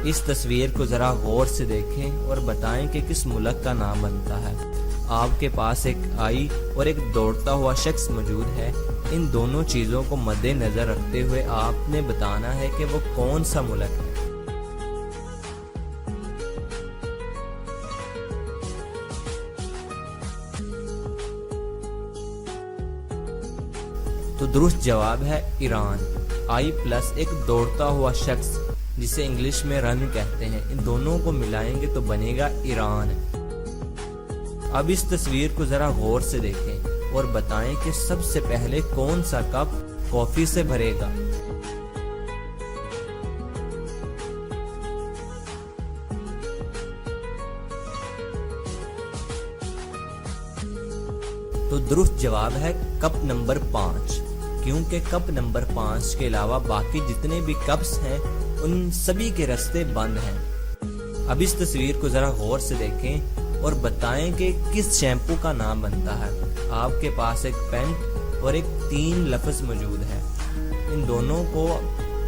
इस तस्वीर को जरा गौर से देखें और बताएं कि किस मुल्क का नाम बनता है। आपके पास एक आई और एक दौड़ता हुआ शख्स मौजूद है। इन दोनों चीजों को मद्देनजर रखते हुए आपने बताना है कि वो कौन सा मुल्क है। तो दुरुस्त जवाब है ईरान। आई प्लस एक दौड़ता हुआ शख्स जिसे इंग्लिश में रन कहते हैं, इन दोनों को मिलाएंगे तो बनेगा ईरान। अब इस तस्वीर को जरा गौर से देखें और बताएं कि सबसे पहले कौन सा कप कॉफी से भरेगा। तो दुरुस्त जवाब है कप नंबर 5, क्योंकि कप नंबर 5 के अलावा बाकी जितने भी कप्स हैं उन सभी के रास्ते बंद हैं। अब इस तस्वीर को जरा गौर से देखें और बताएं कि किस शैम्पू का नाम बनता है। आपके पास एक पेन और एक 3 लफ्ज मौजूद है। इन दोनों को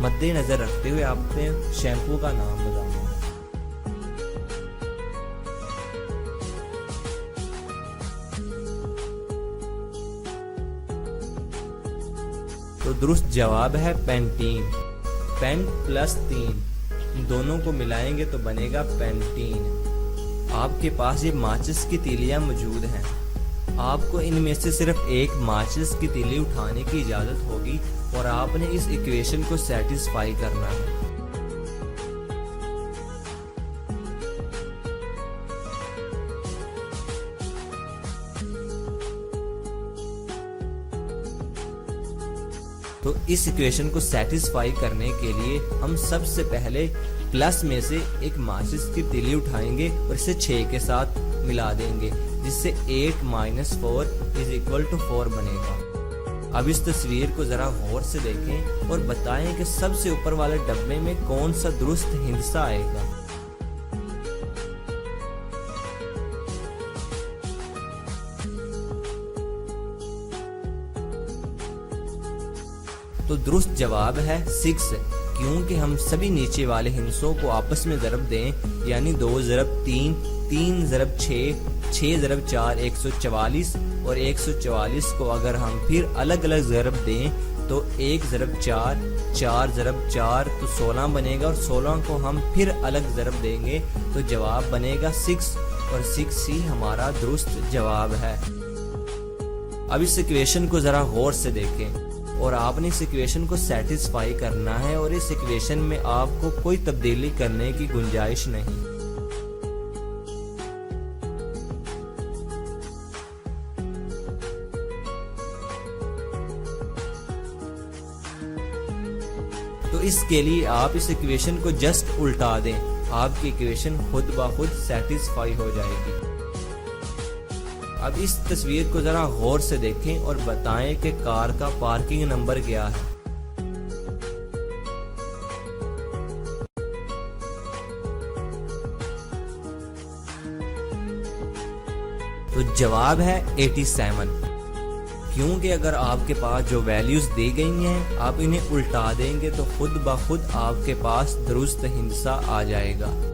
मद्देनजर रखते हुए आपने शैम्पू का नाम बताना है। तो दुरुस्त जवाब है पेंटीन। पेन प्लस 3 दोनों को मिलाएंगे तो बनेगा पेंटीन। आपके पास ये माचिस की तीलियां मौजूद हैं। आपको इनमें से सिर्फ एक माचिस की तीली उठाने की इजाजत होगी और आपने इस इक्वेशन को सेटिस्फाई करना है। तो इस इक्वेशन को सेटिस्फाई करने के लिए हम सबसे पहले प्लस में से एक माचिस की तीली उठाएंगे और इसे 6 के साथ मिला देंगे, जिससे 8 - 4 = 4 बनेगा। अब इस तस्वीर को जरा गौर से देखें और बताएं कि सबसे ऊपर वाले डब्बे में कौन सा दुरुस्त हिस्सा आएगा। तो दुरुस्त जवाब है 6, क्योंकि हम सभी नीचे वाले हिस्सों को आपस में ज़रब दें, यानी 2 × 3, 3 × 6, 6 × 4 144 और 144 को अगर हम फिर अलग अलग ज़रब दें तो 1 × 4, 4 × 4 तो 16 बनेगा और 16 को हम फिर अलग ज़रब देंगे तो जवाब बनेगा 6 और 6 ही हमारा दुरुस्त जवाब है। अब इस इक्वेशन को ज़रा गौर से देखें और आपने इस इक्वेशन को सेटिस्फाई करना है और इस इक्वेशन में आपको कोई तब्दीली करने की गुंजाइश नहीं। तो इसके लिए आप इस इक्वेशन को जस्ट उल्टा दें, आपकी इक्वेशन खुद ब खुद सेटिस्फाई हो जाएगी। अब इस तस्वीर को जरा गौर से देखें और बताएं कि कार का पार्किंग नंबर क्या है। तो जवाब है 87, क्योंकि अगर आपके पास जो वैल्यूज दी गई हैं आप इन्हें उल्टा देंगे तो खुद ब खुद आपके पास दुरुस्त हिस्सा आ जाएगा।